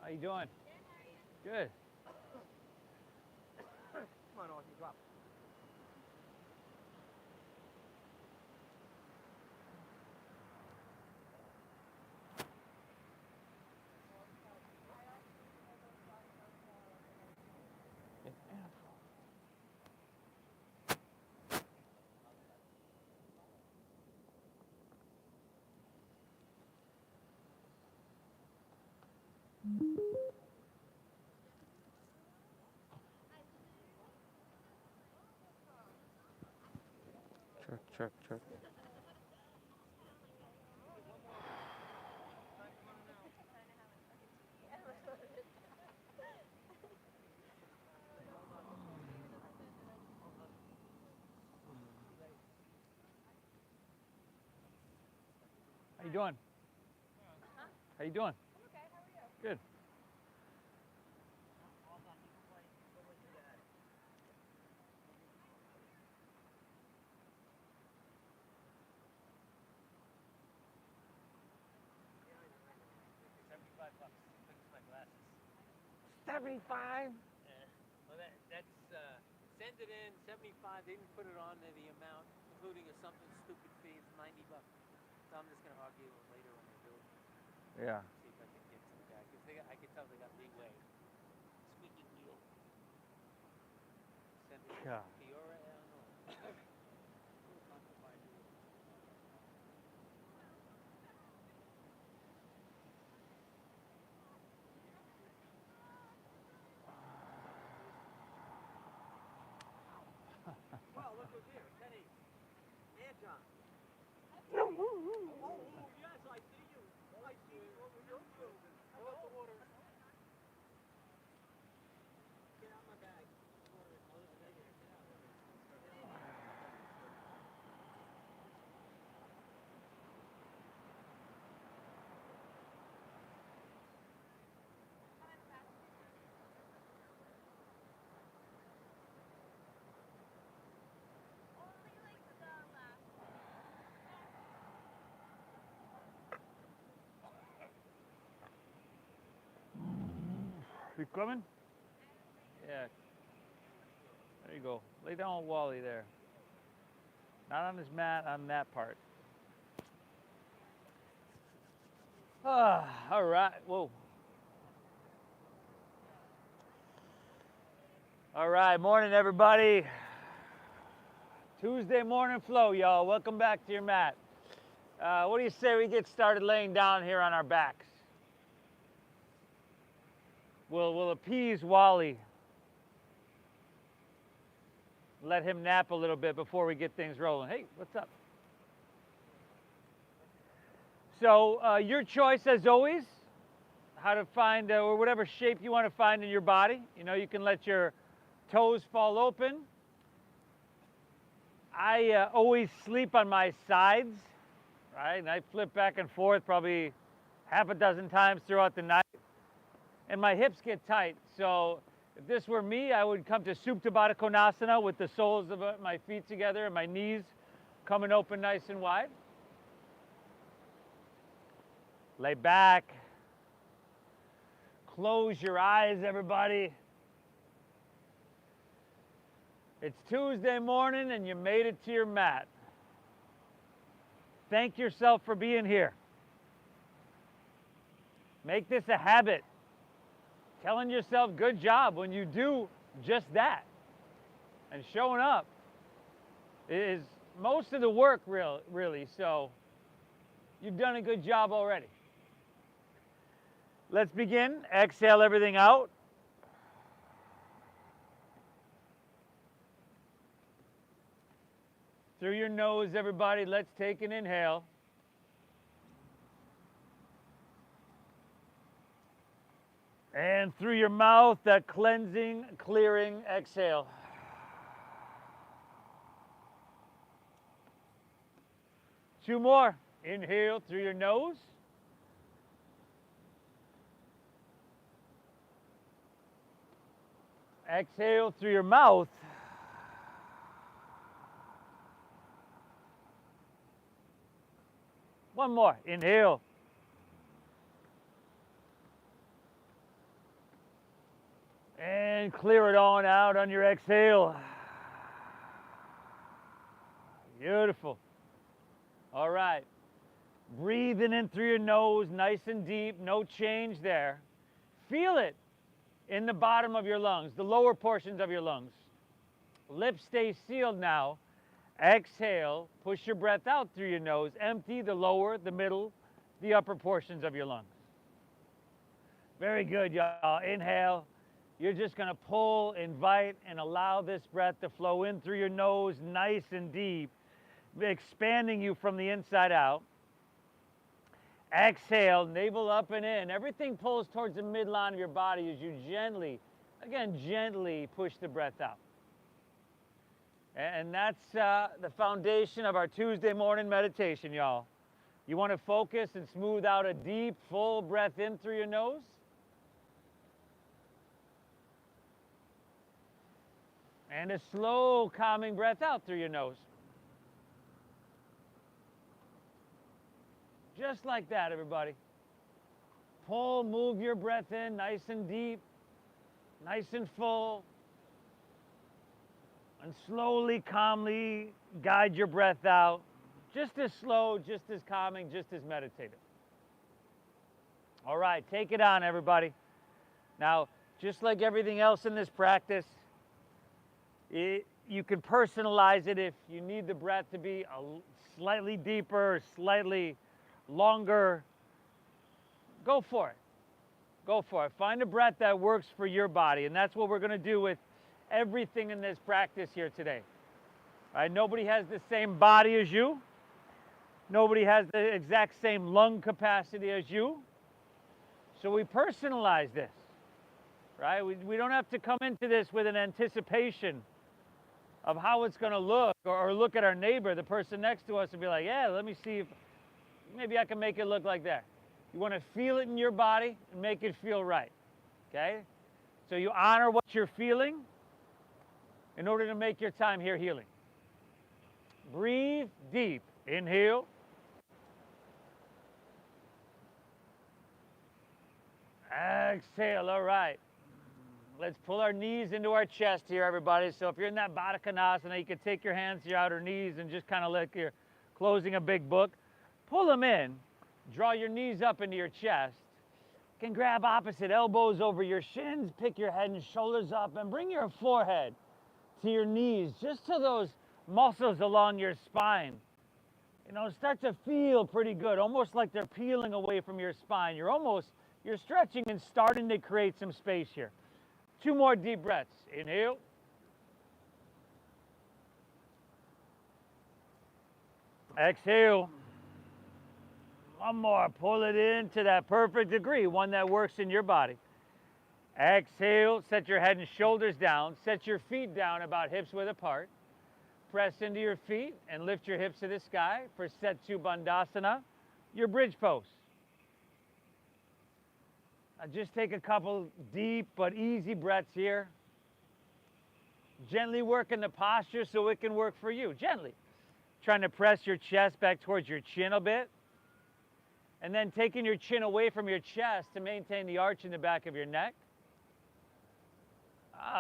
How you doing? Good. Come on, Aussie, drop. Chirk. How you doing? How you doing? Good. $75? Yeah. Well, that's send it in 75. They didn't put it on there, the amount, including a something stupid fee. It's $90. So I'm just gonna argue with them later when they do it. Yeah. See if I can get some guy, because I can tell they got leeway. Squeaky wheel. Send it to God. Fiora. I don't know. Well, look who's here. Teddy. And John. Oh, yes, I see you. I see you over your building. Fill up the water. Get out my bag. You coming? Yeah. There you go. Lay down with Wally there. Not on his mat, on that part. All right. Whoa. All right. Morning, everybody. Tuesday morning flow, y'all. Welcome back to your mat. What do you say we get started laying down here on our backs? We'll appease Wally. Let him nap a little bit before we get things rolling. Hey, what's up? So your choice, as always, how to find or whatever shape you want to find in your body. You know, you can let your toes fall open. I always sleep on my sides, right? And I flip back and forth probably half a dozen times throughout the night. And my hips get tight. So if this were me, I would come to Supta Baddha Konasana with the soles of my feet together and my knees coming open nice and wide. Lay back. Close your eyes, everybody. It's Tuesday morning and you made it to your mat. Thank yourself for being here. Make this a habit. Telling yourself good job when you do just that. And showing up is most of the work, really. So you've done a good job already. Let's begin. Exhale everything out. Through your nose, everybody, let's take an inhale. And through your mouth, that cleansing, clearing exhale. Two more. Inhale through your nose. Exhale through your mouth. One more. Inhale. And clear it on out on your exhale. Beautiful. All right. Breathing in through your nose, nice and deep, no change there. Feel it in the bottom of your lungs, the lower portions of your lungs. Lips stay sealed now. Exhale, push your breath out through your nose. Empty the lower, the middle, the upper portions of your lungs. Very good, y'all. Inhale. You're just going to pull, invite, and allow this breath to flow in through your nose, nice and deep, expanding you from the inside out. Exhale, navel up and in. Everything pulls towards the midline of your body as you gently, again, gently push the breath out. And that's the foundation of our Tuesday morning meditation, y'all. You want to focus and smooth out a deep, full breath in through your nose. And a slow, calming breath out through your nose. Just like that, everybody. Pull, move your breath in, nice and deep, nice and full. And slowly, calmly guide your breath out. Just as slow, just as calming, just as meditative. All right, take it on, everybody. Now, just like everything else in this practice, you can personalize it if you need the breath to be slightly deeper, slightly longer. Go for it. Go for it. Find a breath that works for your body, and that's what we're going to do with everything in this practice here today. All right, nobody has the same body as you. Nobody has the exact same lung capacity as you. So we personalize this, right? We don't have to come into this with an anticipation of how it's going to look, or look at our neighbor, the person next to us, and be like, yeah, let me see if maybe I can make it look like that. You want to feel it in your body and make it feel right, okay? So you honor what you're feeling in order to make your time here healing. Breathe deep. Inhale. Exhale. All right. Let's pull our knees into our chest here, everybody. So if you're in that Baddha Konasana, you can take your hands to your outer knees and just kind of like you're closing a big book. Pull them in. Draw your knees up into your chest. You can grab opposite elbows over your shins. Pick your head and shoulders up and bring your forehead to your knees, just to those muscles along your spine. You know, start to feel pretty good, almost like they're peeling away from your spine. You're stretching and starting to create some space here. 2 more deep breaths. Inhale. Exhale. 1 more. Pull it in to that perfect degree, one that works in your body. Exhale. Set your head and shoulders down. Set your feet down about hips width apart. Press into your feet and lift your hips to the sky for Setsu Bandhasana, your bridge pose. Now just take a couple deep but easy breaths here. Gently working the posture so it can work for you. Gently. Trying to press your chest back towards your chin a bit. And then taking your chin away from your chest to maintain the arch in the back of your neck.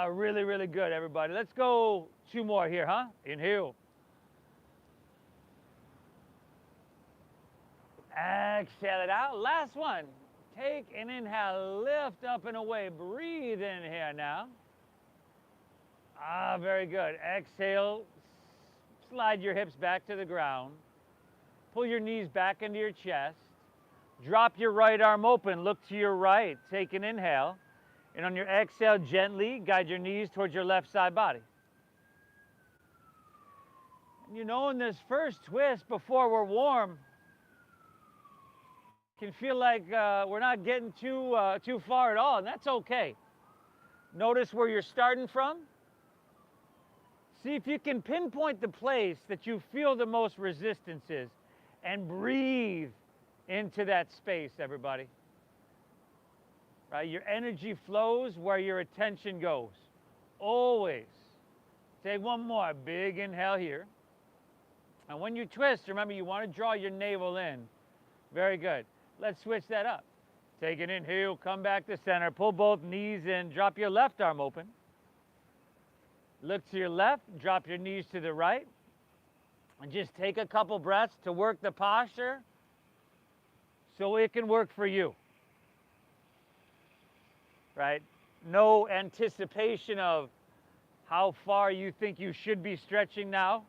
Really, really good, everybody. Let's go 2 more here, huh? Inhale. Exhale it out. Last one. Take an inhale, lift up and away. Breathe in here now. Very good. Exhale. Slide your hips back to the ground. Pull your knees back into your chest. Drop your right arm open. Look to your right. Take an inhale. And on your exhale, gently guide your knees towards your left side body. And you know, in this first twist, before we're warm, can feel like we're not getting too far at all, and that's okay. Notice where you're starting from. See if you can pinpoint the place that you feel the most resistance is, and breathe into that space, everybody. Right? Your energy flows where your attention goes. Always. Take 1 more. Big inhale here. And when you twist, remember you want to draw your navel in. Very good. Let's switch that up. Take an inhale, come back to center, pull both knees in, drop your left arm open. Look to your left, drop your knees to the right. And just take a couple breaths to work the posture so it can work for you. Right? No anticipation of how far you think you should be stretching now.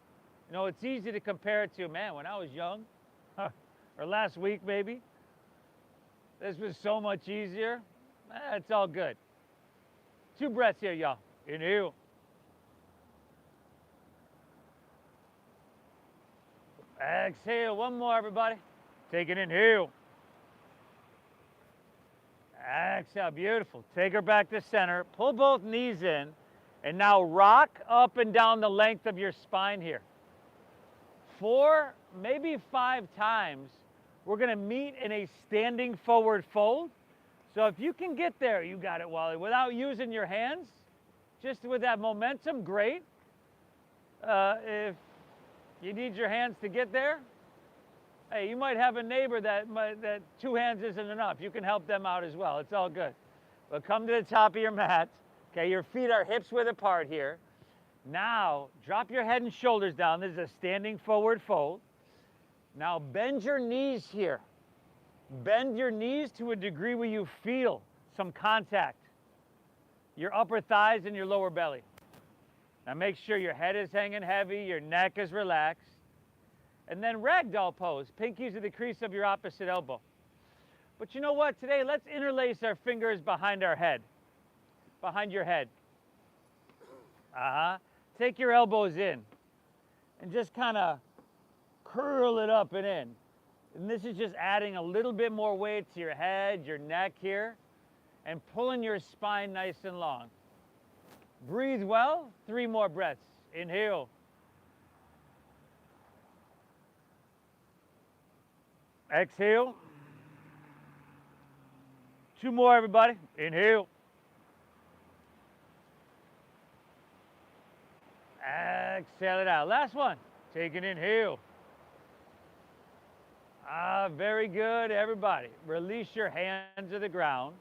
You know, it's easy to compare it to, man, when I was young, or last week maybe, this was so much easier. It's all good. 2 breaths here, y'all. Inhale. Exhale. One more, everybody. Take an inhale. Exhale. Beautiful. Take her back to center. Pull both knees in. And now rock up and down the length of your spine here. 4, maybe 5 times, we're going to meet in a standing forward fold. So if you can get there, you got it, Wally, without using your hands, just with that momentum, great. If you need your hands to get there, hey, you might have a neighbor that 2 hands isn't enough. You can help them out as well. It's all good. But come to the top of your mat. Okay, your feet are hips width apart here. Now, drop your head and shoulders down. This is a standing forward fold. Now, bend your knees here. Bend your knees to a degree where you feel some contact. Your upper thighs and your lower belly. Now, make sure your head is hanging heavy, your neck is relaxed. And then ragdoll pose. Pinkies to the crease of your opposite elbow. But you know what? Today, let's interlace our fingers behind our head. Behind your head. Take your elbows in and just kind of curl it up and in. And this is just adding a little bit more weight to your head, your neck here, and pulling your spine nice and long. Breathe well. 3 more breaths. Inhale. Exhale. 2 more, everybody. Inhale. Exhale it out. Last one. Take an inhale. Very good, everybody. Release your hands to the ground.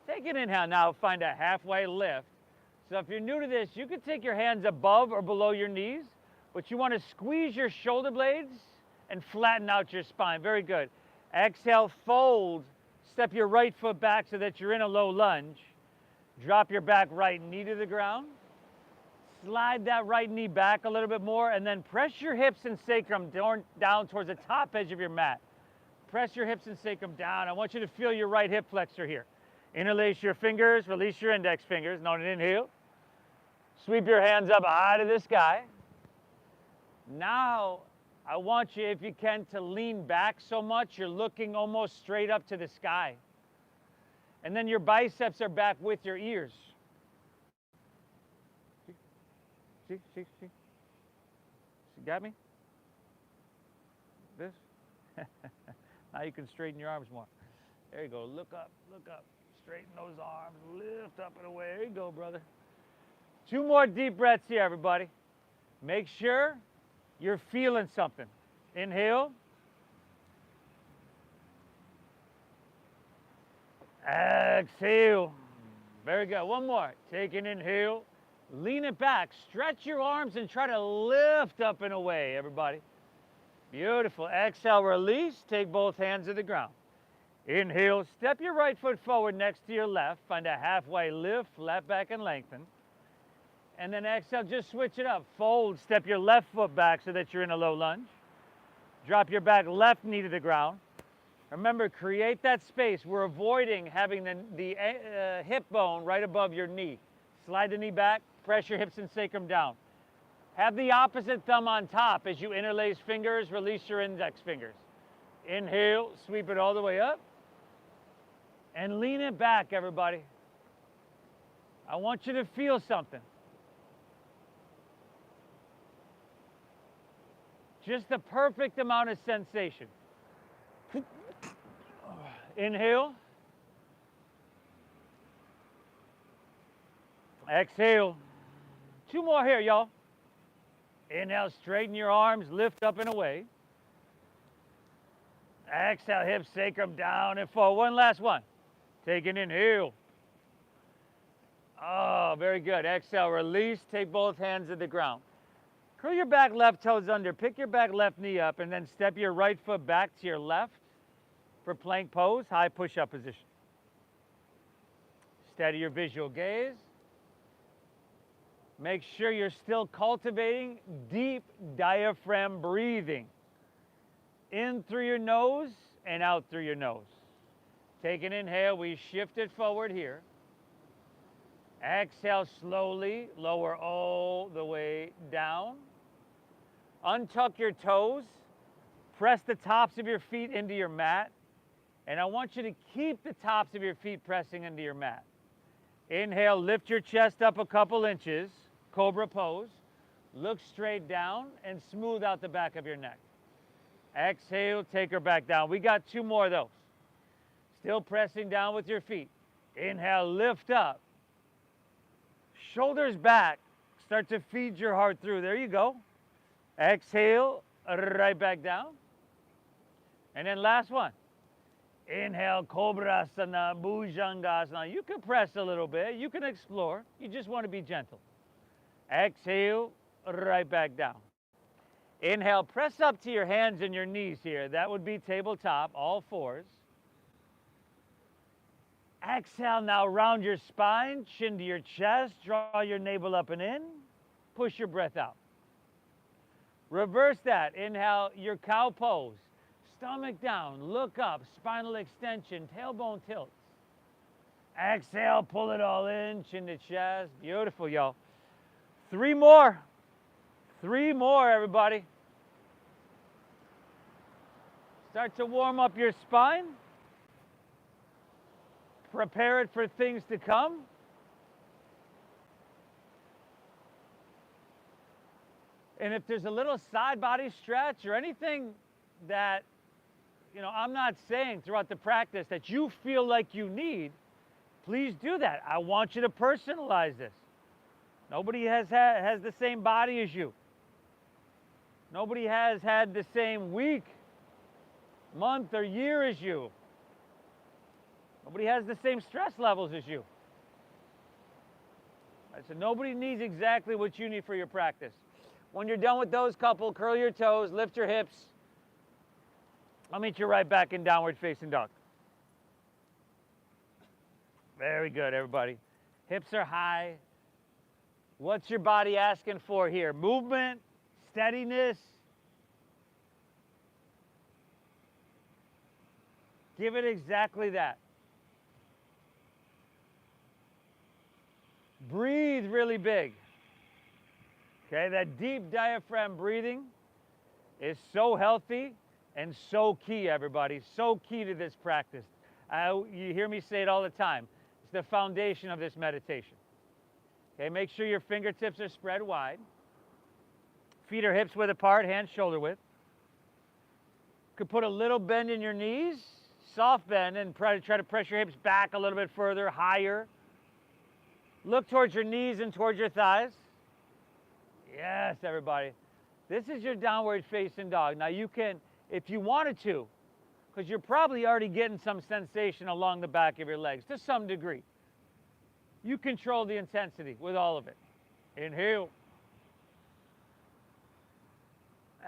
Take an inhale now. Find a halfway lift. So if you're new to this, you can take your hands above or below your knees, but you want to squeeze your shoulder blades and flatten out your spine. Very good. Exhale, fold. Step your right foot back so that you're in a low lunge. Drop your back right knee to the ground. Slide that right knee back a little bit more, and then press your hips and sacrum down towards the top edge of your mat. Press your hips and sacrum down. I want you to feel your right hip flexor here. Interlace your fingers, release your index fingers. Now an inhale. Sweep your hands up high to the sky. Now, I want you, if you can, to lean back so much you're looking almost straight up to the sky. And then your biceps are back with your ears. See? Got me? This? Now you can straighten your arms more. There you go. Look up. Straighten those arms. Lift up and away. There you go, brother. 2 more deep breaths here, everybody. Make sure you're feeling something. Inhale. Exhale. Very good. One more. Take an inhale. Lean it back. Stretch your arms and try to lift up and away, everybody. Beautiful. Exhale, release. Take both hands to the ground. Inhale. Step your right foot forward next to your left. Find a halfway lift, flat back and lengthen. And then exhale, just switch it up. Fold. Step your left foot back so that you're in a low lunge. Drop your back left knee to the ground. Remember, create that space. We're avoiding having the hip bone right above your knee. Slide the knee back. Press your hips and sacrum down. Have the opposite thumb on top as you interlace fingers, release your index fingers. Inhale, sweep it all the way up. And lean it back, everybody. I want you to feel something. Just the perfect amount of sensation. Inhale. Exhale. 2 more here, y'all. Inhale, straighten your arms, lift up and away. Exhale, hips, sacrum down and forward. One last one. Take an inhale. Oh, very good. Exhale, release. Take both hands to the ground. Curl your back left toes under. Pick your back left knee up and then step your right foot back to your left for plank pose, high push-up position. Steady your visual gaze. Make sure you're still cultivating deep diaphragm breathing. In through your nose and out through your nose. Take an inhale, we shift it forward here. Exhale slowly, lower all the way down. Untuck your toes, press the tops of your feet into your mat, and I want you to keep the tops of your feet pressing into your mat. Inhale, lift your chest up a couple inches, cobra pose. Look straight down and smooth out the back of your neck. Exhale, take her back down. We got 2 more of those. Still pressing down with your feet. Inhale, lift up. Shoulders back. Start to feed your heart through. There you go. Exhale, right back down. And then last one. Inhale, Cobrasana, Bhujangasana. You can press a little bit. You can explore. You just want to be gentle. Exhale, right back down. Inhale, press up to your hands and your knees here. That would be tabletop, all 4s. Exhale, now round your spine, chin to your chest, draw your navel up and in, push your breath out. Reverse that. Inhale, your cow pose. Stomach down, look up, spinal extension, tailbone tilts. Exhale, pull it all in, chin to chest. Beautiful, y'all. 3 more. 3 more, everybody. Start to warm up your spine. Prepare it for things to come. And if there's a little side body stretch or anything that, I'm not saying throughout the practice that you feel like you need, please do that. I want you to personalize this. Nobody has the same body as you. Nobody has had the same week, month, or year as you. Nobody has the same stress levels as you. Right, so nobody needs exactly what you need for your practice. When you're done with those couple, curl your toes, lift your hips. I'll meet you right back in downward facing dog. Very good, everybody. Hips are high. What's your body asking for here? Movement, steadiness. Give it exactly that. Breathe really big. Okay, that deep diaphragm breathing is so healthy and so key, everybody. So key to this practice. You hear me say it all the time. It's the foundation of this meditation. Okay, make sure your fingertips are spread wide. Feet are hips width apart, hands shoulder width. Could put a little bend in your knees, soft bend, and try to press your hips back a little bit further, higher. Look towards your knees and towards your thighs. Yes, everybody. This is your downward facing dog. Now you can, if you wanted to, because you're probably already getting some sensation along the back of your legs to some degree. You control the intensity with all of it. Inhale.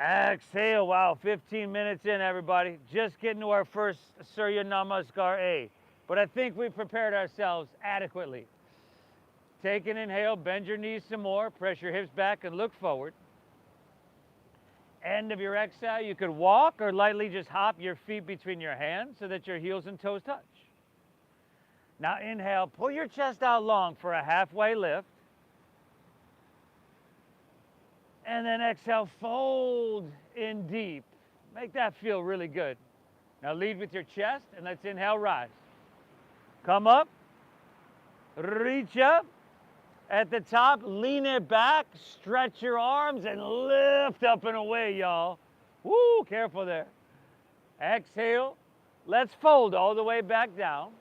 Exhale. Wow, 15 minutes in, everybody. Just getting to our first Surya Namaskar A. But I think we've prepared ourselves adequately. Take an inhale, bend your knees some more, press your hips back and look forward. End of your exhale, you could walk or lightly just hop your feet between your hands so that your heels and toes touch. Now inhale, pull your chest out long for a halfway lift. And then exhale, fold in deep. Make that feel really good. Now lead with your chest and let's inhale, rise. Come up, reach up. At the top, lean it back, stretch your arms, and lift up and away, y'all. Woo, careful there. Exhale. Let's fold all the way back down.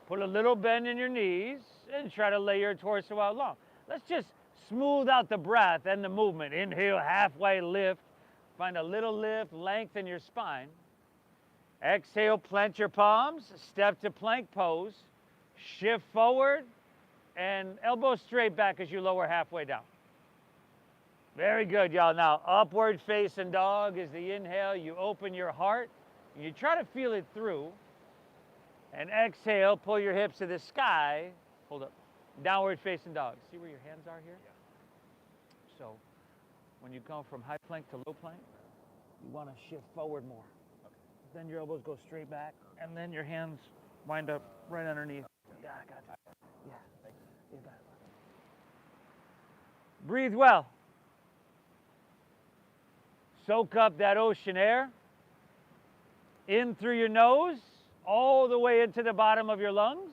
Put a little bend in your knees, and try to lay your torso out long. Let's just smooth out the breath and the movement. Inhale, halfway lift. Find a little lift, lengthen your spine. Exhale, plant your palms, step to plank pose. Shift forward and elbow straight back as you lower halfway down. Very good, y'all. Now, upward facing dog is the inhale. You open your heart and you try to feel it through. And exhale, pull your hips to the sky. Hold up. Downward facing dog. See where your hands are here? Yeah. So, when you go from high plank to low plank, you want to shift forward more. Okay. Then your elbows go straight back, and then your hands wind up right underneath. Yeah, I got you. Yeah, thank you. You got it. Breathe well. Soak up that ocean air. In through your nose, all the way into the bottom of your lungs.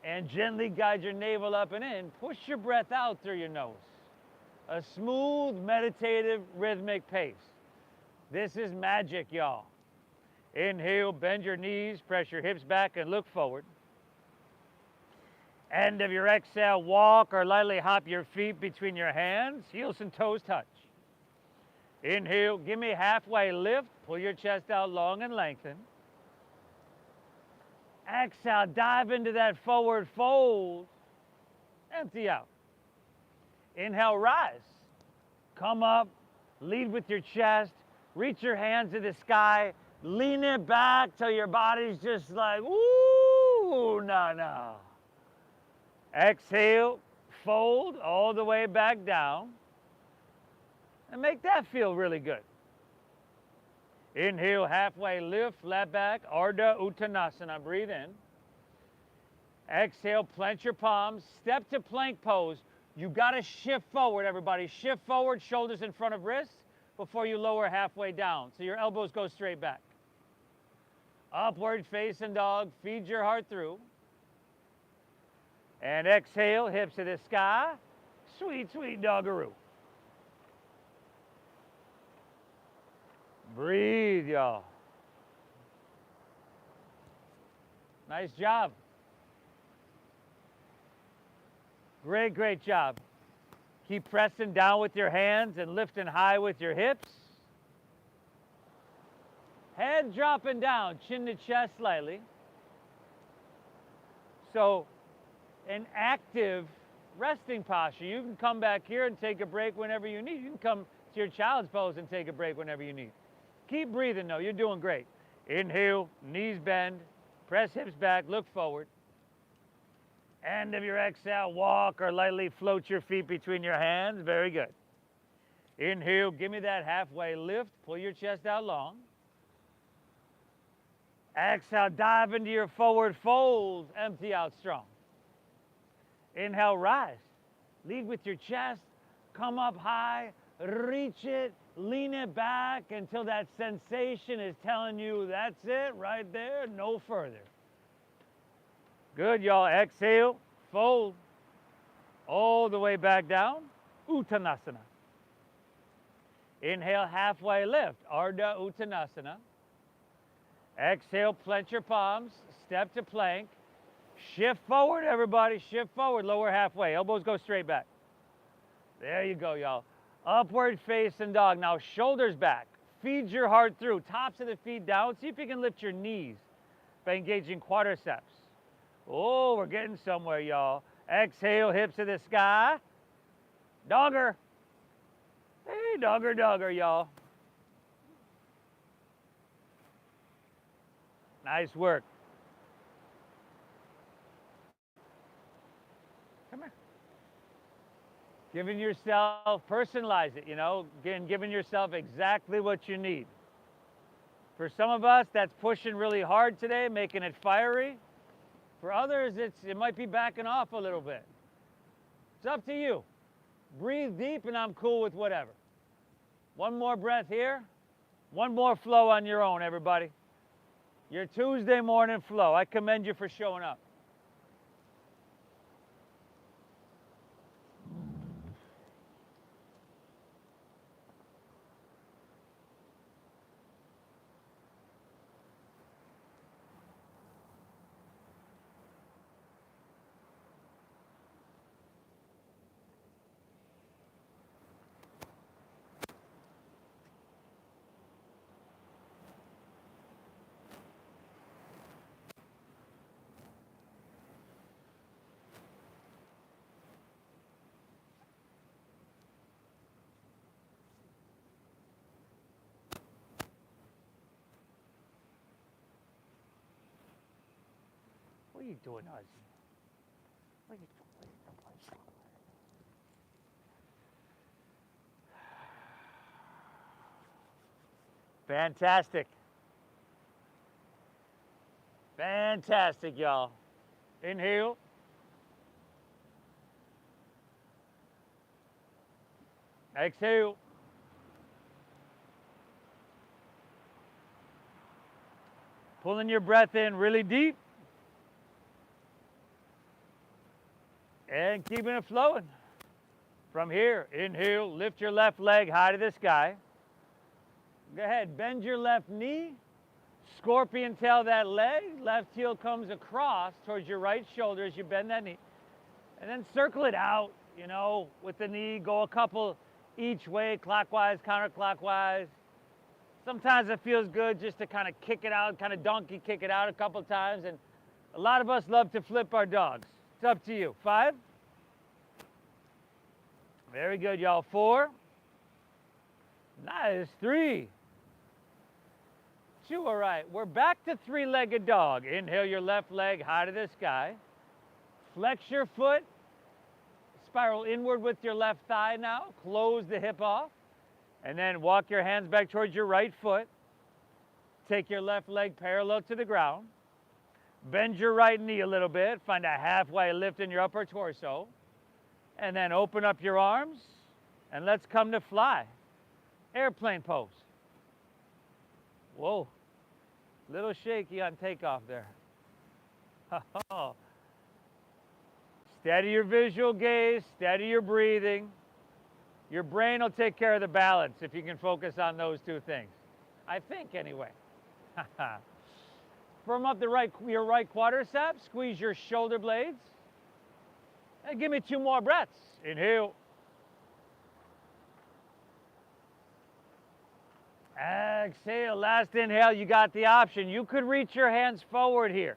And gently guide your navel up and in. Push your breath out through your nose. A smooth, meditative, rhythmic pace. This is magic, y'all. Inhale, bend your knees, press your hips back and look forward. End of your exhale, walk or lightly hop your feet between your hands, heels and toes touch. Inhale, give me halfway lift, pull your chest out long and lengthen. Exhale, dive into that forward fold, empty out. Inhale, rise. Come up, lead with your chest, reach your hands to the sky, lean it back till your body's just like, woo, no. Exhale, fold all the way back down, and make that feel really good. Inhale, halfway lift, flat back, Ardha Uttanasana, breathe in. Exhale, plant your palms, step to plank pose. You gotta shift forward, everybody. Shift forward, shoulders in front of wrists before you lower halfway down. So your elbows go straight back. Upward facing dog, feed your heart through. And exhale, hips to the sky. Sweet, sweet doggeroo. Breathe, y'all. Nice job. Great job. Keep pressing down with your hands and lifting high with your hips. Head dropping down, chin to chest slightly. So, an active resting posture. You can come back here and take a break whenever you need. You can come to your child's pose and take a break whenever you need. Keep breathing though, you're doing great. Inhale, knees bend, press hips back, look forward. End of your exhale, walk or lightly float your feet between your hands, very good. Inhale, give me that halfway lift, pull your chest out long. Exhale, dive into your forward fold, empty out strong. Inhale, rise. Lead with your chest, come up high, reach it, lean it back until that sensation is telling you that's it right there, no further. Good, y'all. Exhale, fold all the way back down, Uttanasana. Inhale, halfway lift, Ardha Uttanasana. Exhale, plant your palms, step to plank. Shift forward, everybody, shift forward, lower halfway. Elbows go straight back. There you go, y'all. Upward facing dog. Now, shoulders back. Feed your heart through. Tops of the feet down. See if you can lift your knees by engaging quadriceps. Oh, we're getting somewhere, y'all. Exhale, hips to the sky. Dogger. Hey, dogger, y'all. Nice work. Come here. Giving yourself, personalize it, you know, again, giving yourself exactly what you need. For some of us, that's pushing really hard today, making it fiery. For others, it might be backing off a little bit. It's up to you. Breathe deep and I'm cool with whatever. One more breath here. One more flow on your own, everybody. Your Tuesday morning flow. I commend you for showing up. What are you doing, Ozzy? What are you doing? Fantastic. Fantastic, y'all. Inhale. Exhale. Pulling your breath in really deep. And keeping it flowing. From here, inhale, lift your left leg high to the sky. Go ahead, bend your left knee. Scorpion tail that leg. Left heel comes across towards your right shoulder as you bend that knee. And then circle it out, you know, with the knee. Go a couple each way, clockwise, counterclockwise. Sometimes it feels good just to kind of kick it out, kind of donkey kick it out a couple times. And a lot of us love to flip our dogs. It's up to you. 5. Very good, y'all. 4. Nice. 3. 2. All right. We're back to three-legged dog. Inhale your left leg high to the sky. Flex your foot. Spiral inward with your left thigh now. Close the hip off. And then walk your hands back towards your right foot. Take your left leg parallel to the ground. Bend your right knee a little bit. Find a halfway lift in your upper torso. And then open up your arms. And let's come to fly. Airplane pose. Whoa. Little shaky on takeoff there. Steady your visual gaze. Steady your breathing. Your brain will take care of the balance if you can focus on those two things. I think, anyway. Firm up your right quadricep. Squeeze your shoulder blades. And give me 2 more breaths. Inhale. Exhale. Last inhale, you got the option. You could reach your hands forward here.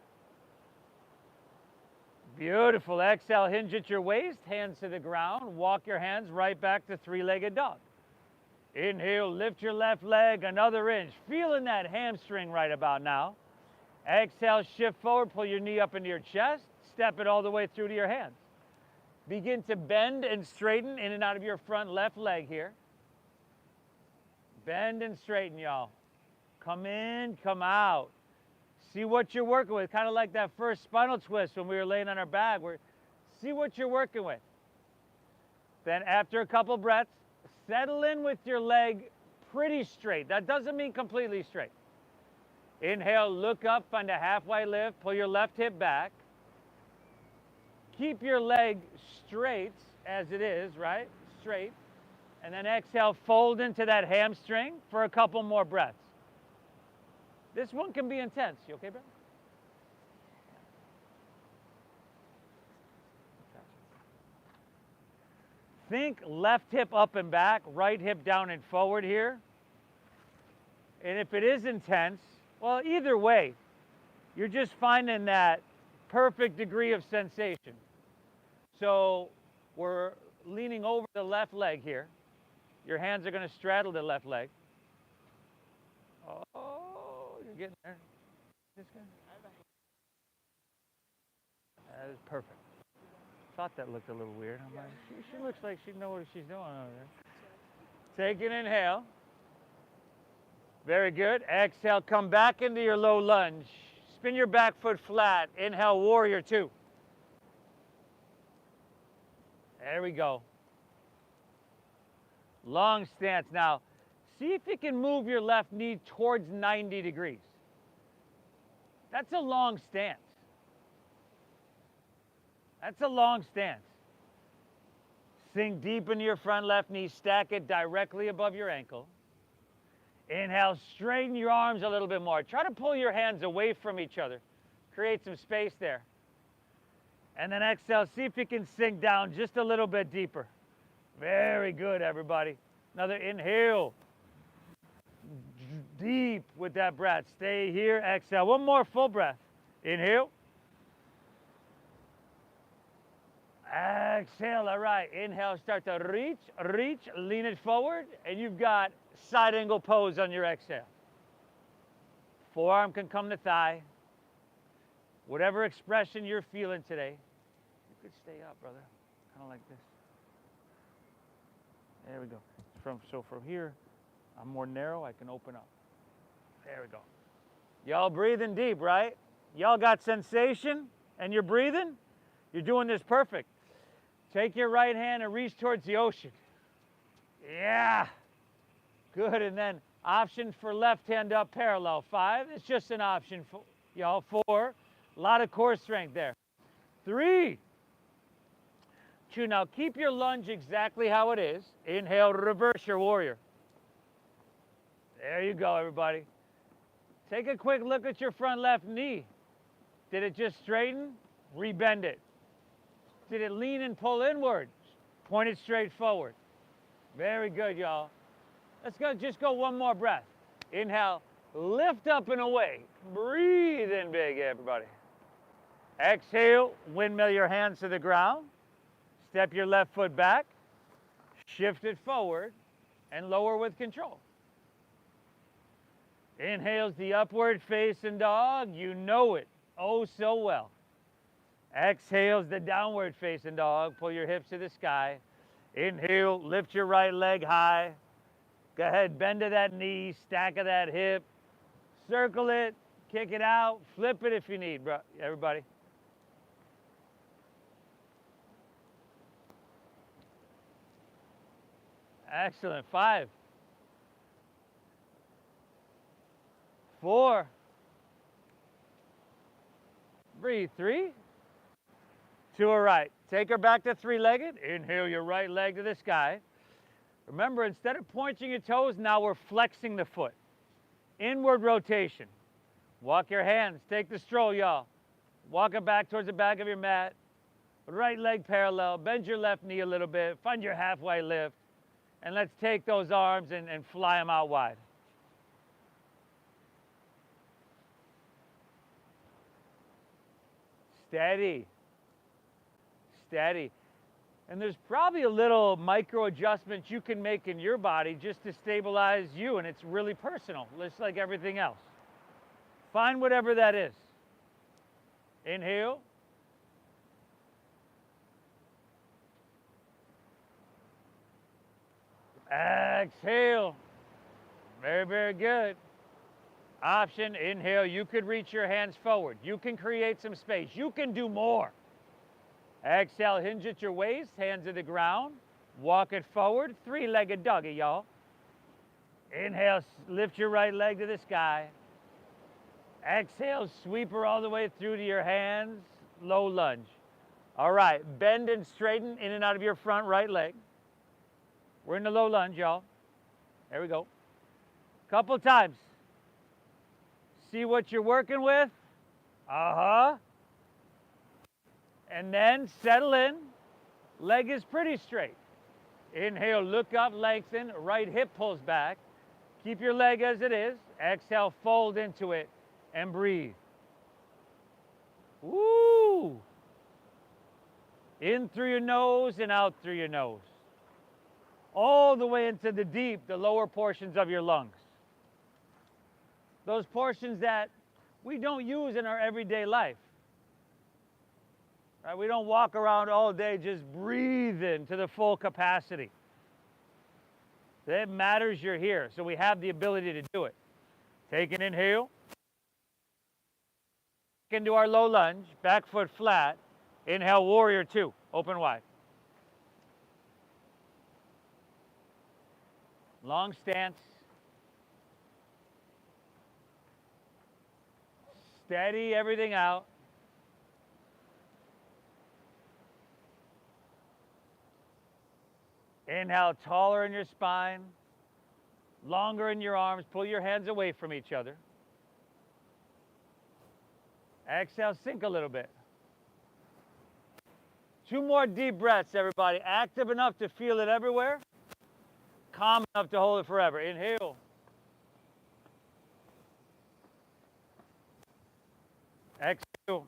Beautiful. Exhale, hinge at your waist, hands to the ground. Walk your hands right back to three-legged dog. Inhale, lift your left leg another inch. Feeling that hamstring right about now. Exhale, shift forward, pull your knee up into your chest. Step it all the way through to your hands. Begin to bend and straighten in and out of your front left leg here. Bend and straighten, y'all. Come in, come out. See what you're working with, kind of like that first spinal twist when we were laying on our back. See what you're working with. Then after a couple breaths, settle in with your leg pretty straight. That doesn't mean completely straight. Inhale, look up, find a halfway lift, pull your left hip back. Keep your leg straight as it is, right? Straight. And then exhale, fold into that hamstring for a couple more breaths. This one can be intense. You okay, bro? Think left hip up and back, right hip down and forward here. And if it is intense, well, either way, you're just finding that perfect degree of sensation. So we're leaning over the left leg here. Your hands are going to straddle the left leg. Oh, you're getting there. This guy? That is perfect. Thought that looked a little weird. I'm like, she looks like she knows what she's doing over there. Take an inhale. Very good. Exhale, come back into your low lunge. Spin your back foot flat. Inhale, warrior 2. There we go. Long stance. Now, see if you can move your left knee towards 90 degrees. That's a long stance. That's a long stance. Sink deep into your front left knee. Stack it directly above your ankle. Inhale, straighten your arms a little bit more. Try to pull your hands away from each other. Create some space there. And then exhale, see if you can sink down just a little bit deeper. Very good, everybody. Another inhale. Deep with that breath. Stay here, exhale. One more full breath. Inhale. Exhale, all right. Inhale, start to reach, lean it forward, and you've got side angle pose on your exhale. Forearm can come to thigh. Whatever expression you're feeling today, you could stay up, brother. Kind of like this. There we go. So from here, I'm more narrow, I can open up. There we go. Y'all breathing deep, right? Y'all got sensation and you're breathing? You're doing this perfect. Take your right hand and reach towards the ocean. Yeah. Good, and then option for left hand up parallel. 5, it's just an option. Y'all, 4, a lot of core strength there. 3, 2, now keep your lunge exactly how it is. Inhale, reverse your warrior. There you go, everybody. Take a quick look at your front left knee. Did it just straighten? Rebend it. Did it lean and pull inward? Point it straight forward. Very good, y'all. Let's go, just go one more breath. Inhale, lift up and away. Breathe in big, everybody. Exhale, windmill your hands to the ground. Step your left foot back. Shift it forward and lower with control. Inhale's the upward facing dog. You know it oh so well. Exhale's the downward facing dog. Pull your hips to the sky. Inhale, lift your right leg high. Go ahead, bend to that knee, stack of that hip. Circle it, kick it out, flip it if you need, bro. Everybody. Excellent. 5, 4. Breathe. 3, 2 are right. Take her back to 3-legged. Inhale your right leg to the sky. Remember, instead of pointing your toes, now we're flexing the foot. Inward rotation. Walk your hands. Take the stroll, y'all. Walk it back towards the back of your mat. Right leg parallel. Bend your left knee a little bit. Find your halfway lift. And let's take those arms and fly them out wide. Steady. Steady. And there's probably a little micro adjustment you can make in your body just to stabilize you, and it's really personal, just like everything else. Find whatever that is. Inhale. Exhale. Very, very good. Option, inhale, you could reach your hands forward. You can create some space. You can do more. Exhale, hinge at your waist, hands to the ground. Walk it forward, 3-legged doggy, y'all. Inhale, lift your right leg to the sky. Exhale, sweep her all the way through to your hands, low lunge. All right, bend and straighten in and out of your front right leg. We're in the low lunge, y'all. There we go. Couple times. See what you're working with? Uh-huh. And then settle in. Leg is pretty straight. Inhale, look up, lengthen. Right hip pulls back. Keep your leg as it is. Exhale, fold into it and breathe. Woo! In through your nose and out through your nose. All the way into the deep, the lower portions of your lungs. Those portions that we don't use in our everyday life. Right? We don't walk around all day just breathing to the full capacity. It matters you're here, so we have the ability to do it. Take an inhale. Into our low lunge, back foot flat. Inhale, warrior 2, open wide. Long stance. Steady everything out. Inhale, taller in your spine, longer in your arms. Pull your hands away from each other. Exhale, sink a little bit. 2 more deep breaths, everybody. Active enough to feel it everywhere. Calm enough to hold it forever. Inhale. Exhale.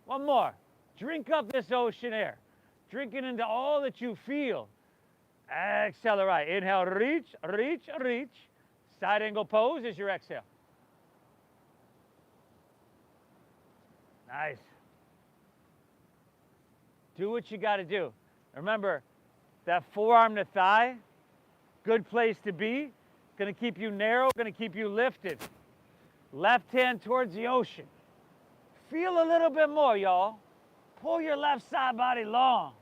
One more. Drink up this ocean air. Drink it into all that you feel. Exhale, right. Inhale, reach, reach, reach. Side angle pose is your exhale. Nice. Do what you got to do. Remember, that forearm to thigh, good place to be. Going to keep you narrow, going to keep you lifted. Left hand towards the ocean. Feel a little bit more, y'all. Pull your left side body long.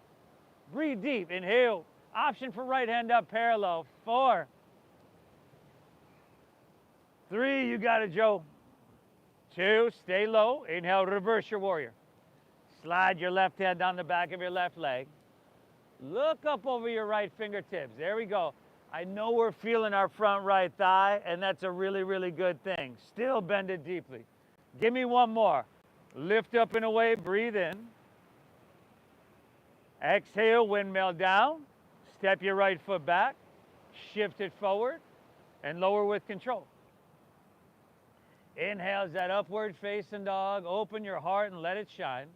Breathe deep. Inhale. Option for right hand up parallel. 4. 3, you got it, Joe. 2, stay low. Inhale, reverse your warrior. Slide your left hand down the back of your left leg. Look up over your right fingertips. There we go. I know we're feeling our front right thigh, and that's a really, really good thing. Still bend it deeply. Give me one more. Lift up and away, breathe in. Exhale, windmill down. Step your right foot back. Shift it forward and lower with control. Inhale that upward facing dog. Open your heart and let it shine.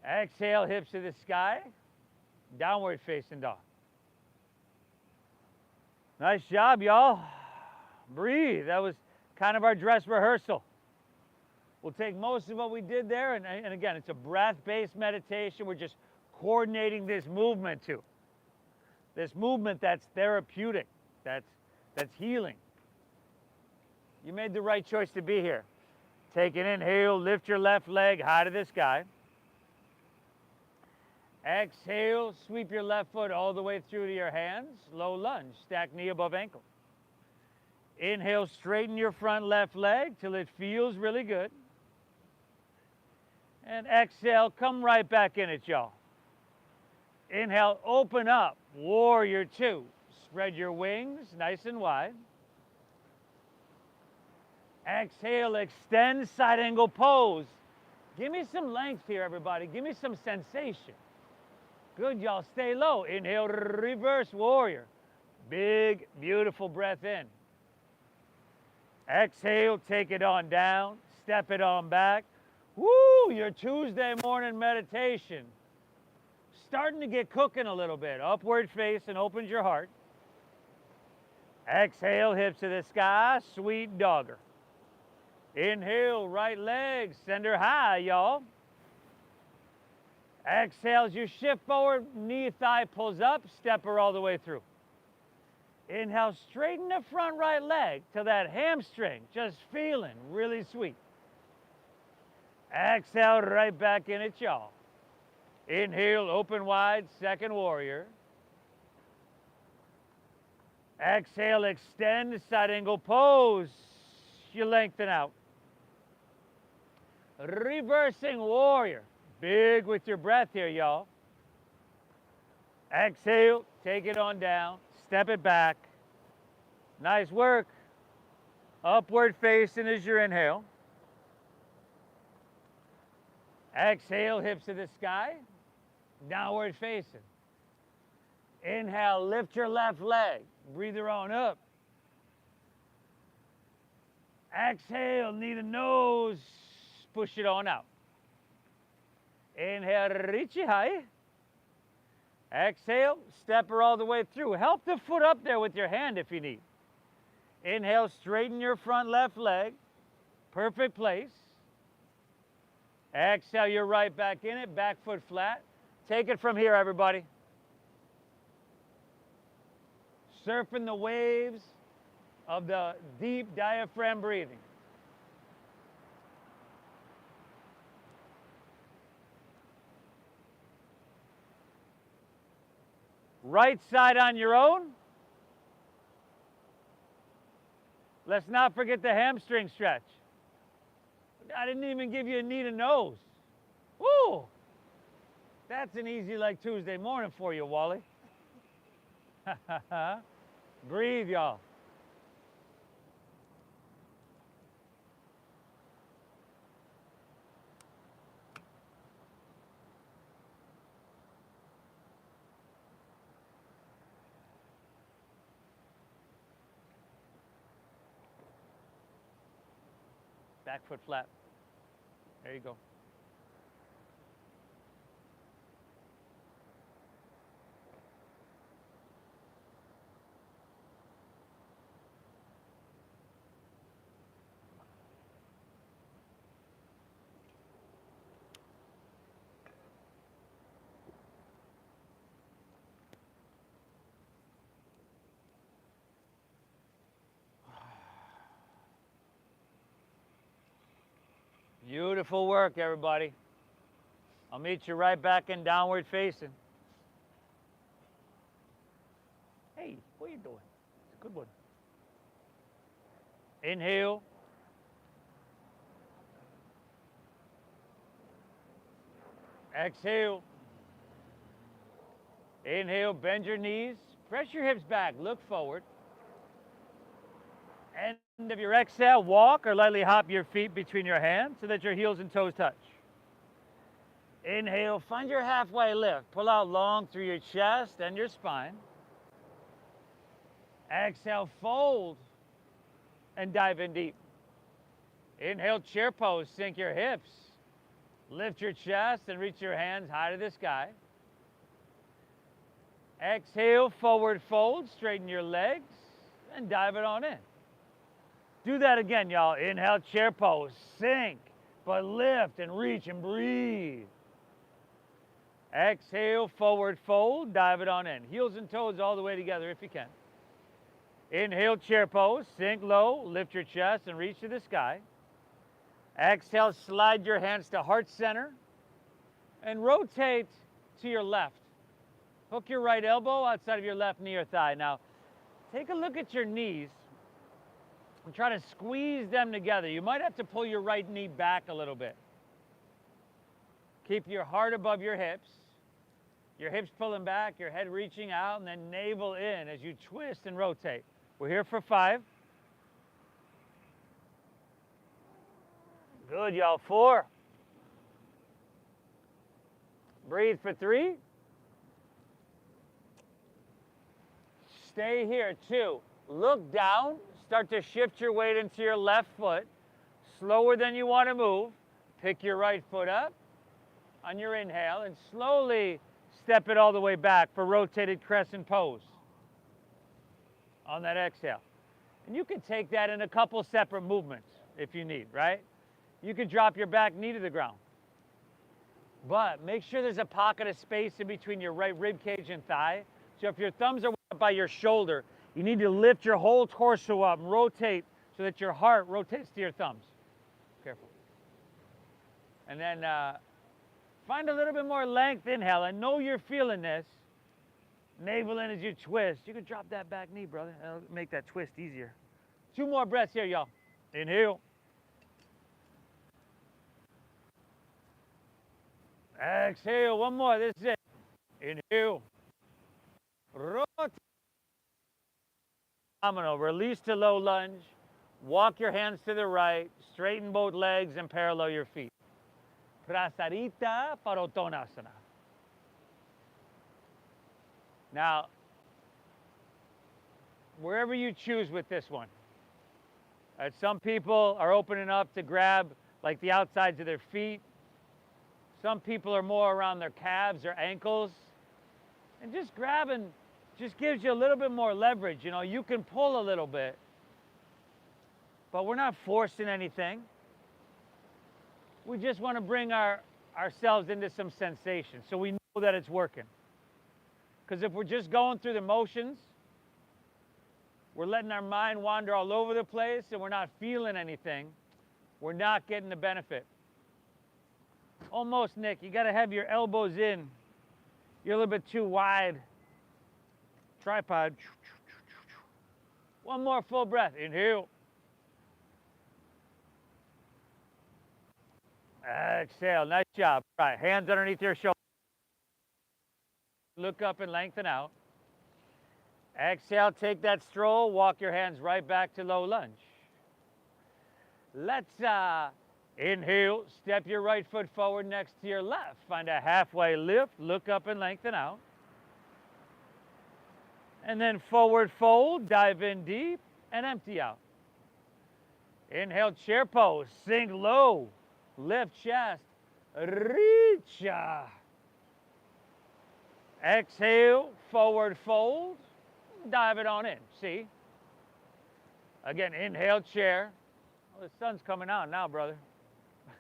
Exhale, hips to the sky. Downward facing dog. Nice job, y'all. Breathe. That was kind of our dress rehearsal. We'll take most of what we did there, and again, it's a breath-based meditation. We're just coordinating this movement too. This movement that's therapeutic, that's healing. You made the right choice to be here. Take an inhale, lift your left leg high to the sky. Exhale, sweep your left foot all the way through to your hands. Low lunge, stack knee above ankle. Inhale, straighten your front left leg till it feels really good. And exhale, come right back in it, y'all. Inhale, open up, warrior 2. Spread your wings nice and wide. Exhale, extend, side angle pose. Give me some length here, everybody. Give me some sensation. Good, y'all. Stay low. Inhale, reverse warrior. Big, beautiful breath in. Exhale, take it on down. Step it on back. Woo, your Tuesday morning meditation. Starting to get cooking a little bit. Upward face and opens your heart. Exhale, hips to the sky. Sweet dogger. Inhale, right leg. Send her high, y'all. Exhale as you shift forward, knee, thigh pulls up, step her all the way through. Inhale, straighten the front right leg to that hamstring, just feeling really sweet. Exhale, right back in it, y'all. Inhale, open wide, second warrior. Exhale, extend, side angle pose. You lengthen out. Reversing warrior. Big with your breath here, y'all. Exhale, take it on down, step it back. Nice work. Upward facing is your inhale. Exhale, hips to the sky, downward facing. Inhale, lift your left leg, breathe her on up. Exhale, knee to nose, push it on out. Inhale, reach it high. Exhale, step her all the way through. Help the foot up there with your hand if you need. Inhale, straighten your front left leg. Perfect place. Exhale, you're right back in it, back foot flat. Take it from here, everybody. Surfing the waves of the deep diaphragm breathing. Right side on your own. Let's not forget the hamstring stretch. I didn't even give you a knee to nose. Woo! That's an easy like Tuesday morning for you, Wally. Breathe, y'all. Back foot flat. There you go. Beautiful work, everybody. I'll meet you right back in downward facing. Hey, what are you doing? It's a good one. Inhale. Exhale. Inhale, bend your knees. Press your hips back, look forward. End of your exhale, walk or lightly hop your feet between your hands so that your heels and toes touch. Inhale, find your halfway lift. Pull out long through your chest and your spine. Exhale, fold and dive in deep. Inhale, chair pose, sink your hips. Lift your chest and reach your hands high to the sky. Exhale, forward fold, straighten your legs and dive it on in. Do that again, y'all. Inhale, chair pose, sink, but lift and reach and breathe. Exhale, forward fold, dive it on in. Heels and toes all the way together if you can. Inhale, chair pose, sink low, lift your chest and reach to the sky. Exhale, slide your hands to heart center and rotate to your left. Hook your right elbow outside of your left knee or thigh. Now, take a look at your knees and try to squeeze them together. You might have to pull your right knee back a little bit. Keep your heart above your hips pulling back, your head reaching out, and then navel in as you twist and rotate. We're here for 5. Good, y'all. 4. Breathe for 3. Stay here. 2. Look down. Start to shift your weight into your left foot. Slower than you want to move. Pick your right foot up on your inhale and slowly step it all the way back for rotated crescent pose on that exhale. And you can take that in a couple separate movements if you need, right? You can drop your back knee to the ground. But make sure there's a pocket of space in between your right rib cage and thigh. So if your thumbs are up by your shoulder, you need to lift your whole torso up and rotate so that your heart rotates to your thumbs. Careful. And then find a little bit more length. Inhale. I know you're feeling this. Navel in as you twist. You can drop that back knee, brother. That'll make that twist easier. 2 more breaths here, y'all. Inhale. Exhale. 1 more. This is it. Inhale. Rotate. Phenomenal. Release to low lunge. Walk your hands to the right. Straighten both legs and parallel your feet. Prasarita Parottanasana. Now, wherever you choose with this one, some people are opening up to grab like the outsides of their feet. Some people are more around their calves or ankles. And just grabbing just gives you a little bit more leverage. You know, you can pull a little bit, but we're not forcing anything. We just want to bring ourselves into some sensation so we know that it's working. Because if we're just going through the motions, we're letting our mind wander all over the place and we're not feeling anything, we're not getting the benefit. Almost, Nick, you got to have your elbows in. You're a little bit too wide. Tripod. 1 more full breath. Inhale. Exhale. Nice job. All right, hands underneath your shoulders. Look up and lengthen out. Exhale, take that stroll. Walk your hands right back to low lunge. Let's inhale. Step your right foot forward next to your left. Find a halfway lift. Look up and lengthen out. And then forward fold. Dive in deep and empty out. Inhale, chair pose. Sink low. Lift chest. Reach. Exhale, forward fold. Dive it on in. See? Again, inhale, chair. Well, the sun's coming out now, brother.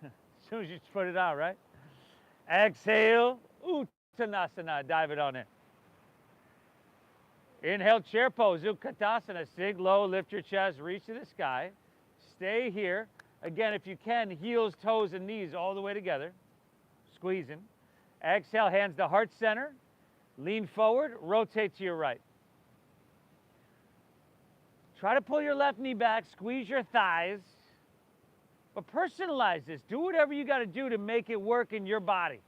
As soon as you put it on, right? Exhale, Uttanasana. Dive it on in. Inhale, chair pose. Utkatasana. Sink low, lift your chest, reach to the sky. Stay here. Again, if you can, heels, toes, and knees all the way together. Squeezing. Exhale, hands to heart center. Lean forward, rotate to your right. Try to pull your left knee back, squeeze your thighs. But personalize this. Do whatever you got to do to make it work in your body.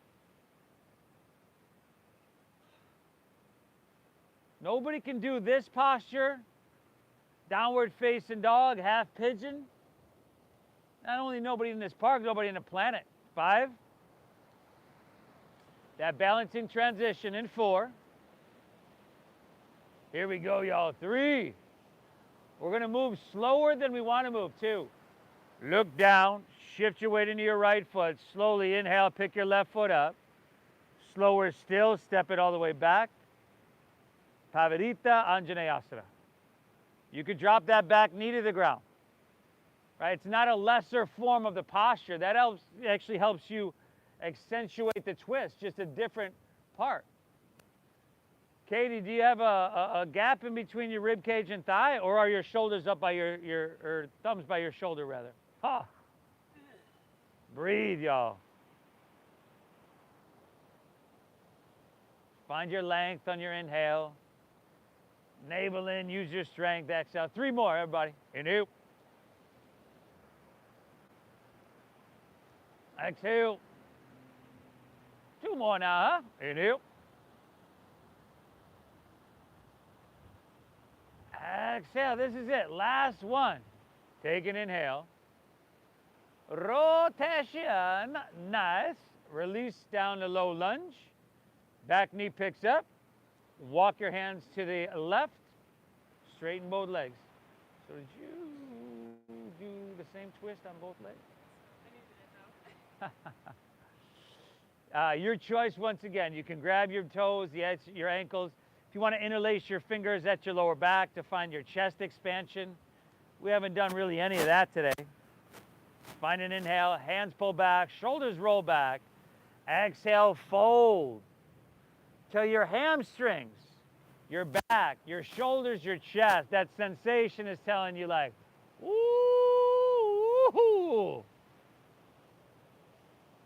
Nobody can do this posture, downward facing dog, half pigeon. Not only nobody in this park, nobody in the planet. 5. That balancing transition in 4. Here we go, y'all. 3. We're going to move slower than we want to move. 2. Look down, shift your weight into your right foot. Slowly inhale, pick your left foot up. Slower still, step it all the way back. Pavarita Anjaneyasana. You could drop that back knee to the ground. Right? It's not a lesser form of the posture. That actually helps you accentuate the twist, just a different part. Katie, do you have a gap in between your rib cage and thigh, or are your shoulders up by or thumbs by your shoulder rather? Huh. Breathe, y'all. Find your length on your inhale. Navel in, use your strength. Exhale. 3 more, everybody. Inhale. Exhale. 2 more now, huh? Inhale. Exhale. This is it. Last one. Take an inhale. Rotation. Nice. Release down to low lunge. Back knee picks up. Walk your hands to the left. Straighten both legs. So did you do the same twist on both legs? Your choice once again. You can grab your toes, your ankles. If you want to interlace your fingers at your lower back to find your chest expansion. We haven't done really any of that today. Find an inhale, hands pull back, shoulders roll back. Exhale, fold. Till your hamstrings, your back, your shoulders, your chest, that sensation is telling you like, ooh.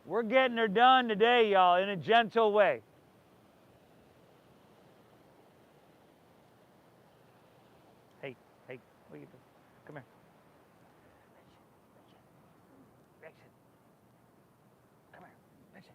We're getting her done today, y'all, in a gentle way. Hey, what are you doing? Come here. Rexon. Come here. Rexon.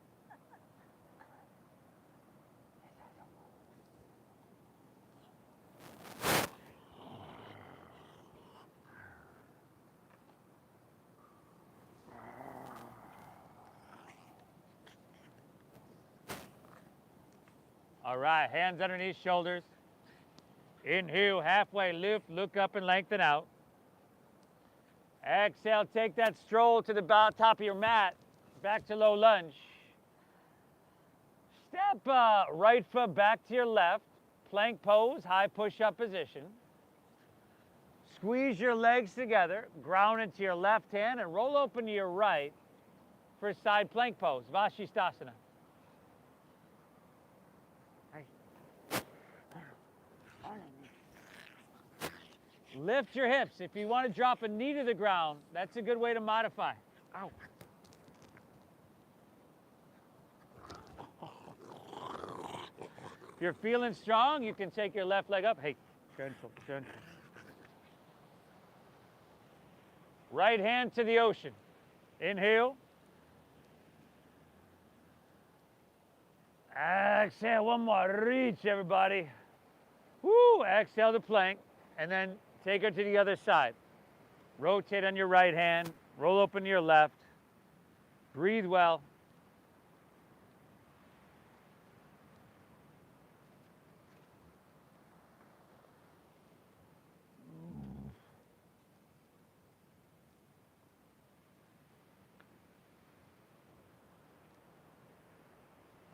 All right, hands underneath shoulders. Inhale, halfway lift, look up and lengthen out. Exhale, take that stroll to the top of your mat, back to low lunge. Step right foot back to your left, plank pose, high push-up position. Squeeze your legs together, ground into your left hand, and roll open to your right for side plank pose, Vashisthasana. Lift your hips. If you want to drop a knee to the ground, that's a good way to modify. Ow. If you're feeling strong, you can take your left leg up. Hey, gentle. Right hand to the ocean. Inhale. Exhale, one more. Reach, everybody. Woo, exhale to plank. And then take her to the other side. Rotate on your right hand. Roll open to your left. Breathe well.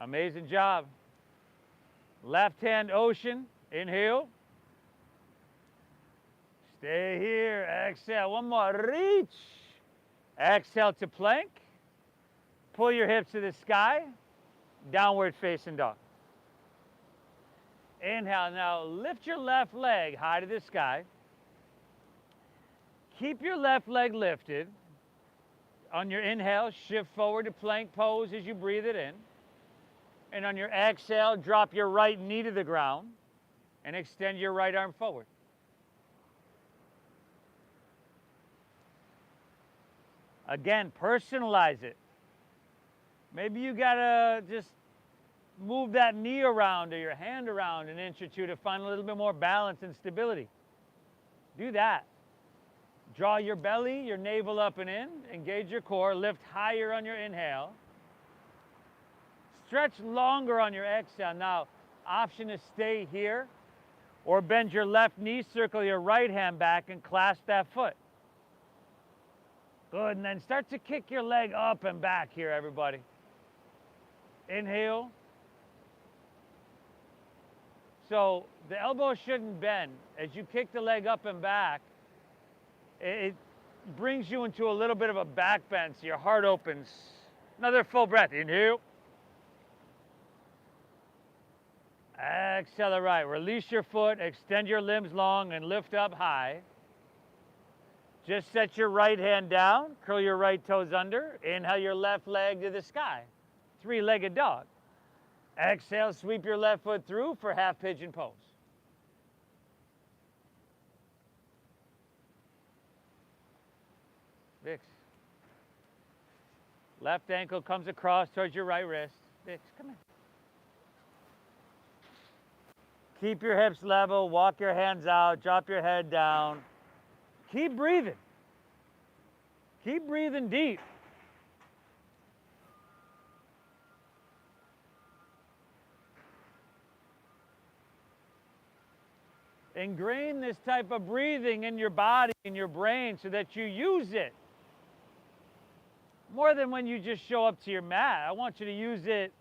Amazing job. Left hand ocean. Inhale. Stay here. Exhale. One more. Reach. Exhale to plank. Pull your hips to the sky. Downward facing dog. Inhale. Now lift your left leg high to the sky. Keep your left leg lifted. On your inhale, shift forward to plank pose as you breathe it in. And on your exhale, drop your right knee to the ground and extend your right arm forward. Again, personalize it. Maybe you gotta just move that knee around or your hand around an inch or two to find a little bit more balance and stability. Do that. Draw your belly, your navel up and in, engage your core, lift higher on your inhale. Stretch longer on your exhale. Now, option is stay here or bend your left knee, circle your right hand back and clasp that foot. Good, and then start to kick your leg up and back here, everybody. Inhale. So the elbow shouldn't bend. As you kick the leg up and back, it brings you into a little bit of a back bend, so your heart opens. Another full breath. Inhale. Exhale the right. Release your foot, extend your limbs long, and lift up high. Just set your right hand down, curl your right toes under. Inhale your left leg to the sky. Three-legged dog. Exhale, sweep your left foot through for half pigeon pose. Vix. Left ankle comes across towards your right wrist. Vix, come in. Keep your hips level, walk your hands out, drop your head down. Keep breathing. Keep breathing deep. Ingrain this type of breathing in your body, in your brain, so that you use it. More than when you just show up to your mat. I want you to use it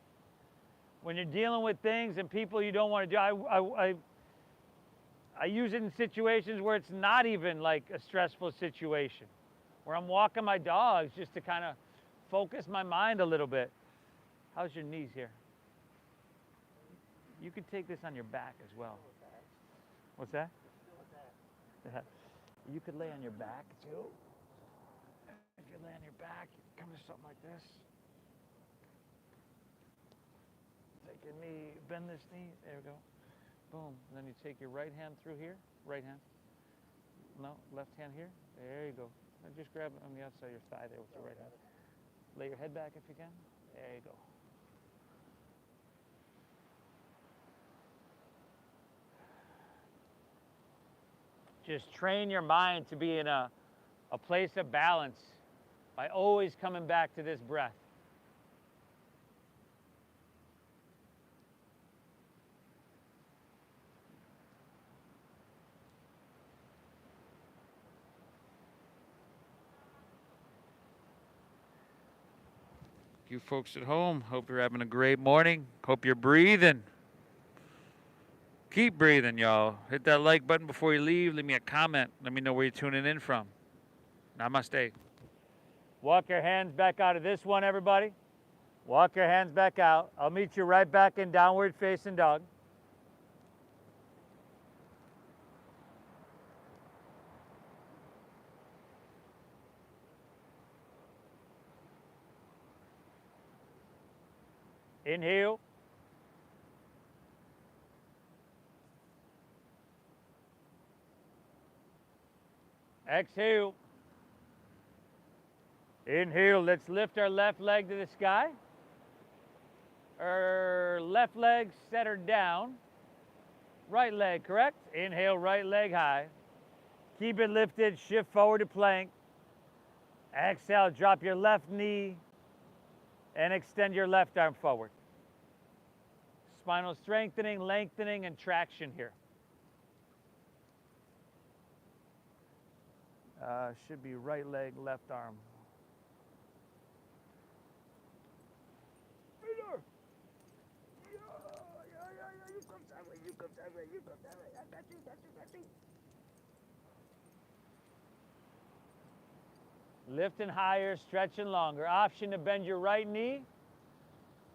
when you're dealing with things and people you don't want to do. I use it in situations where it's not even like a stressful situation, where I'm walking my dogs just to kind of focus my mind a little bit. How's your knees here? You could take this on your back as well. What's that? You could lay on your back too. If you lay on your back, you come to something like this. Take your knee, bend this knee. There we go. Boom. And then you take your right hand through here. Right hand. No, left hand here. There you go. And just grab it on the outside of your thigh there with your right hand. Lay your head back if you can. There you go. Just train your mind to be in a place of balance by always coming back to this breath. You folks at home, hope you're having a great morning. Hope you're breathing. Keep breathing, y'all. Hit that like button before you leave. Leave me a comment. Let me know where you're tuning in from. Namaste. Walk your hands back out of this one, everybody. Walk your hands back out. I'll meet you right back in downward facing dog. Inhale. Exhale. Inhale. Let's lift our left leg to the sky. Our left leg centered down. Right leg, correct? Inhale, right leg high. Keep it lifted. Shift forward to plank. Exhale, drop your left knee and extend your left arm forward. Spinal strengthening, lengthening, and traction here. Should be right leg, left arm. Peter! Yeah, you come that way, you come that way, you come that way. I got you. Lifting higher, stretching longer. Option to bend your right knee.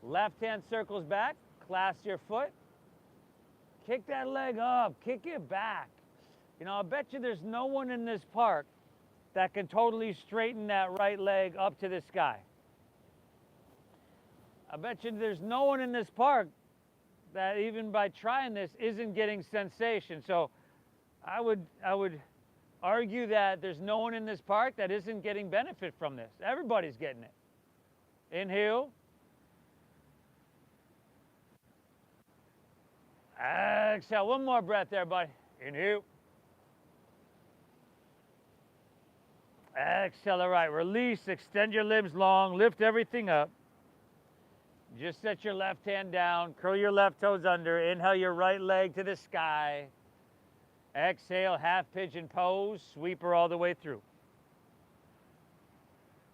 Left hand circles back. Clasp your foot. Kick that leg up. Kick it back. You know, I bet you there's no one in this park that can totally straighten that right leg up to the sky. I bet you there's no one in this park that even by trying this isn't getting sensation. So I would argue that there's no one in this park that isn't getting benefit from this. Everybody's getting it. Inhale. Exhale. One more breath there, buddy. Inhale. Exhale. All right. Release. Extend your limbs long. Lift everything up. Just set your left hand down. Curl your left toes under. Inhale your right leg to the sky. Exhale, half pigeon pose. Sweep her all the way through.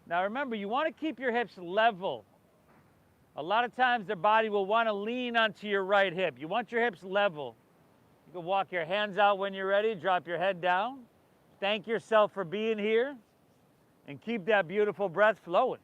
Now remember, you want to keep your hips level. A lot of times the body will want to lean onto your right hip. You want your hips level. You can walk your hands out when you're ready. Drop your head down. Thank yourself for being here. And keep that beautiful breath flowing.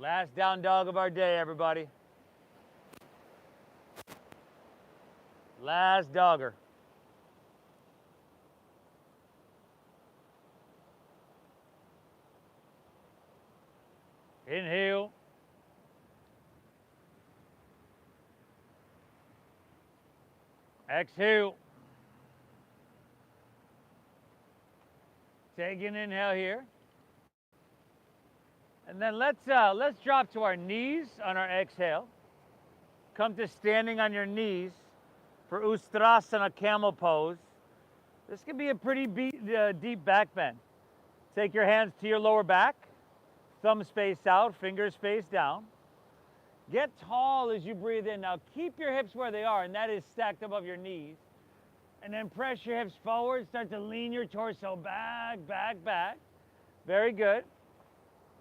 Last down dog of our day, everybody. Last dogger. Inhale. Exhale. Take an inhale here. And then let's drop to our knees on our exhale. Come to standing on your knees for Ustrasana camel pose. This can be a pretty deep back bend. Take your hands to your lower back, thumbs face out, fingers face down. Get tall as you breathe in. Now keep your hips where they are, and that is stacked above your knees. And then press your hips forward, start to lean your torso back, back, back. Very good.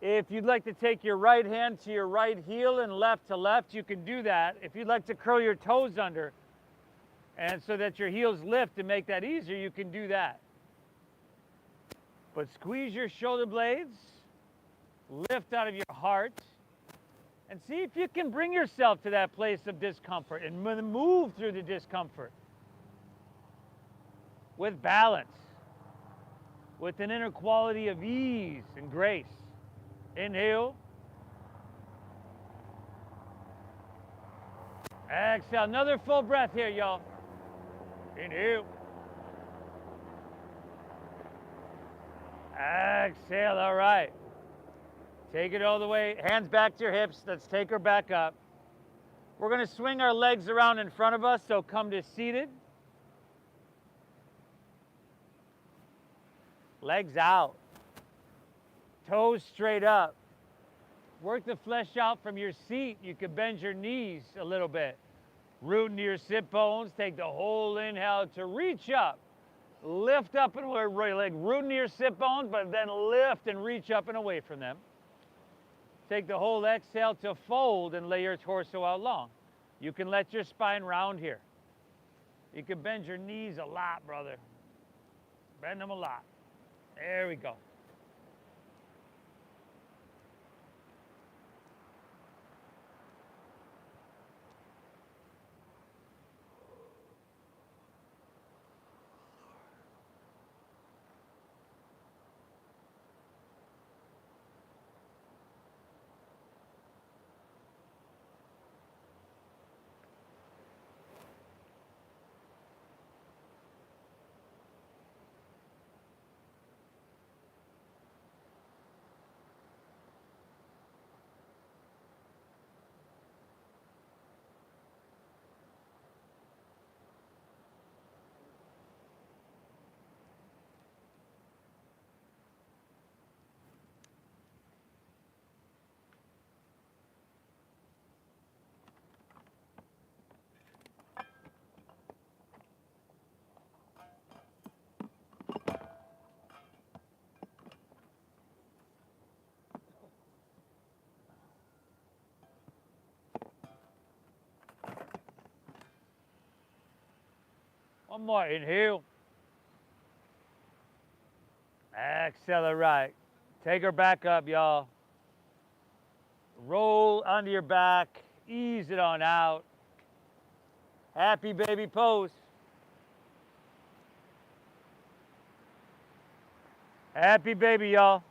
If you'd like to take your right hand to your right heel and left to left, you can do that. If you'd like to curl your toes under, and so that your heels lift to make that easier, you can do that. But squeeze your shoulder blades, lift out of your heart, and see if you can bring yourself to that place of discomfort and move through the discomfort with balance, with an inner quality of ease and grace. Inhale. Exhale. Another full breath here, y'all. Inhale. Exhale. All right. Take it all the way. Hands back to your hips. Let's take her back up. We're going to swing our legs around in front of us, so come to seated. Legs out. Toes straight up. Work the flesh out from your seat. You can bend your knees a little bit. Root into your sit bones. Take the whole inhale to reach up. Lift up and away, like root into your sit bones, but then lift and reach up and away from them. Take the whole exhale to fold and lay your torso out long. You can let your spine round here. You can bend your knees a lot, brother. Bend them a lot. There we go. One more, inhale. Accelerate. Take her back up, y'all. Roll onto your back, ease it on out. Happy baby pose. Happy baby, y'all.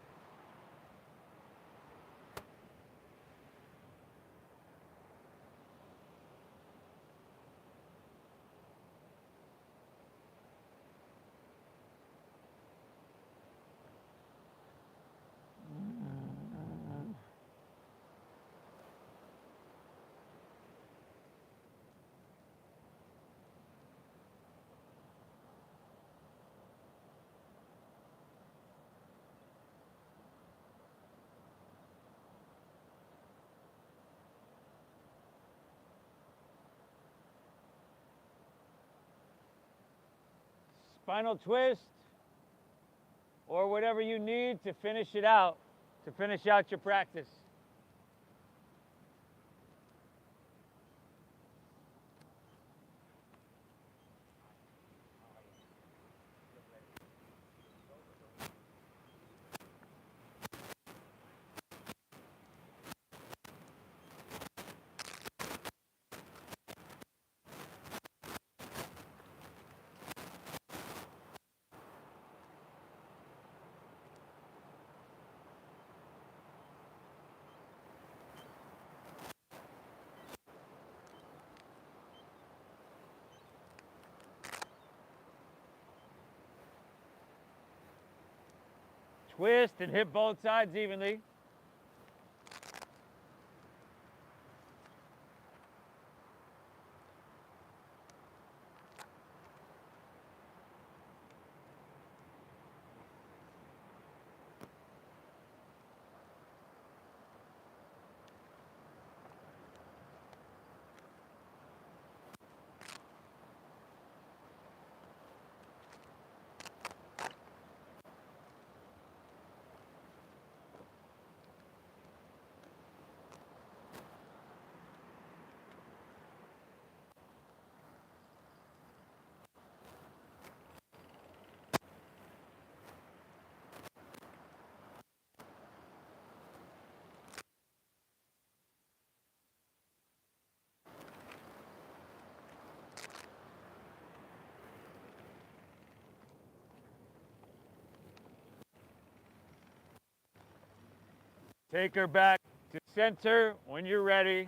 Spinal twist, or whatever you need to finish it out, to finish out your practice. Twist and hit both sides evenly. Take her back to center when you're ready. You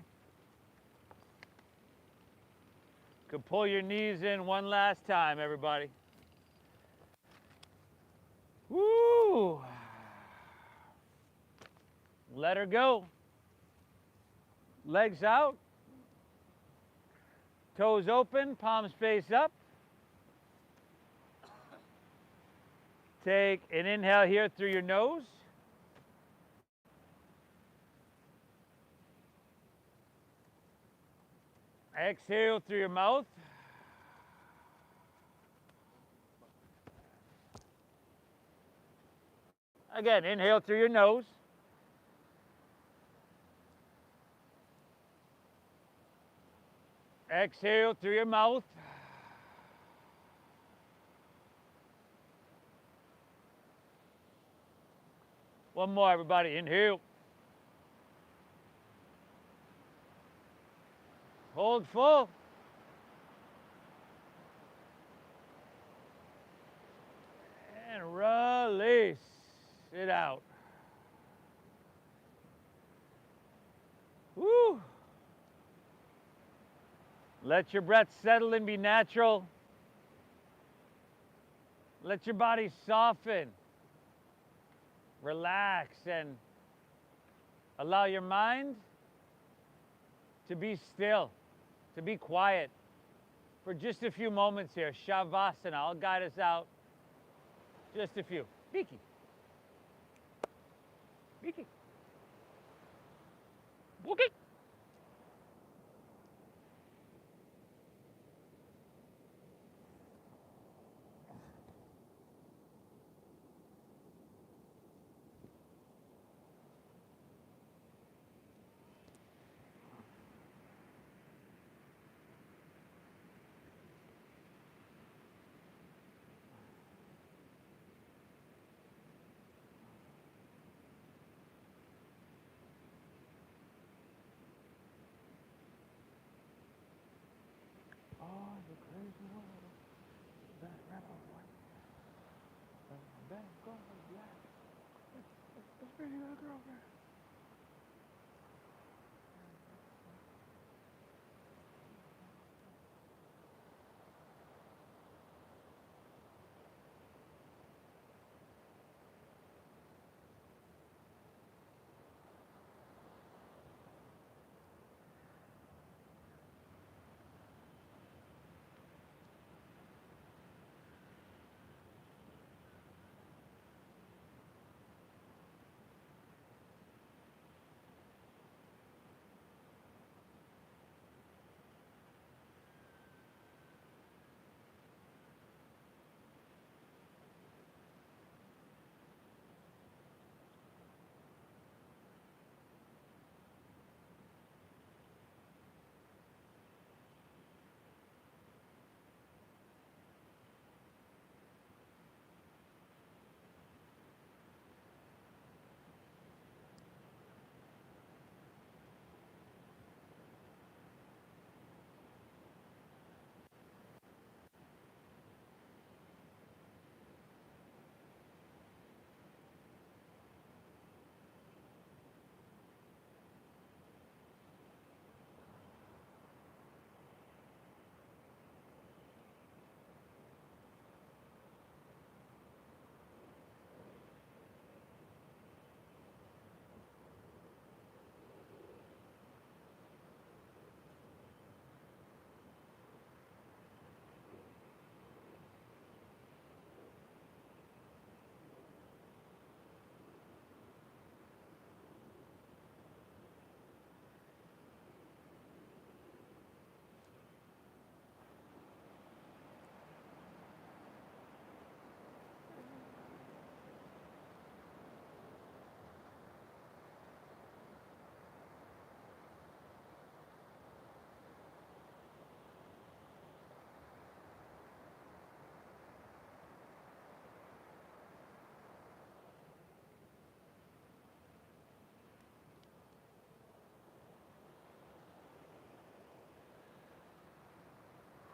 can pull your knees in one last time, everybody. Woo! Let her go. Legs out. Toes open, palms face up. Take an inhale here through your nose. Exhale through your mouth. Again, inhale through your nose. Exhale through your mouth. One more, everybody. Inhale. Hold full. And release it out. Woo. Let your breath settle and be natural. Let your body soften. Relax and allow your mind to be still, to be quiet for just a few moments here. Shavasana, I'll guide us out. Just a few. Miki. Miki. Bookie. Oh, the crazy world. That rebel white. That girl black. That pretty little girl there.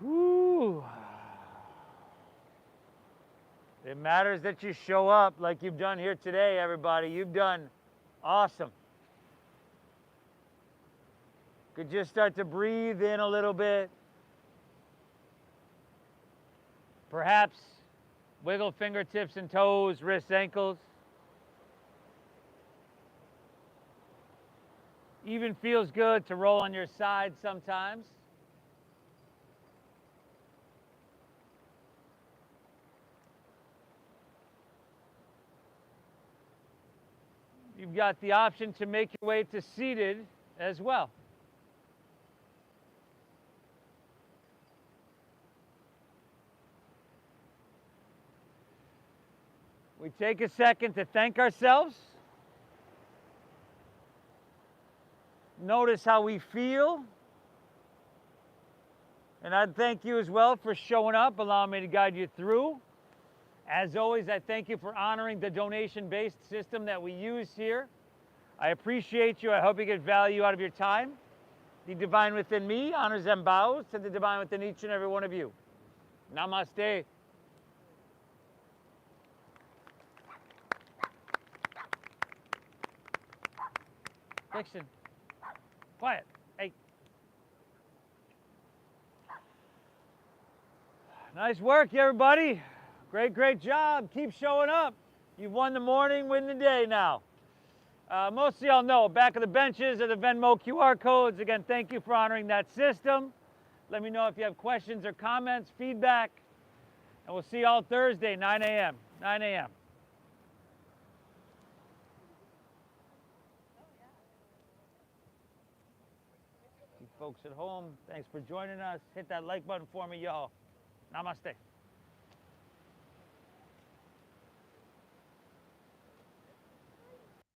Whew. It matters that you show up like you've done here today, everybody. You've done awesome. Could just start to breathe in a little bit. Perhaps wiggle fingertips and toes, wrists, ankles. Even feels good to roll on your side sometimes. You've got the option to make your way to seated as well. we take a second to thank ourselves. Notice how we feel. And I'd thank you as well for showing up, allowing me to guide you through. As always, I thank you for honoring the donation-based system that we use here. I appreciate you. I hope you get value out of your time. The divine within me honors and bows to the divine within each and every one of you. Namaste. Fiction. Quiet. Hey. Nice work, everybody. Great job. Keep showing up. You've won the morning, win the day now. Most of y'all know, back of the benches are the Venmo QR codes. Again, thank you for honoring that system. Let me know if you have questions or comments, feedback. And we'll see y'all Thursday, 9 a.m. 9 a.m. You folks at home, thanks for joining us. Hit that like button for me, y'all. Namaste.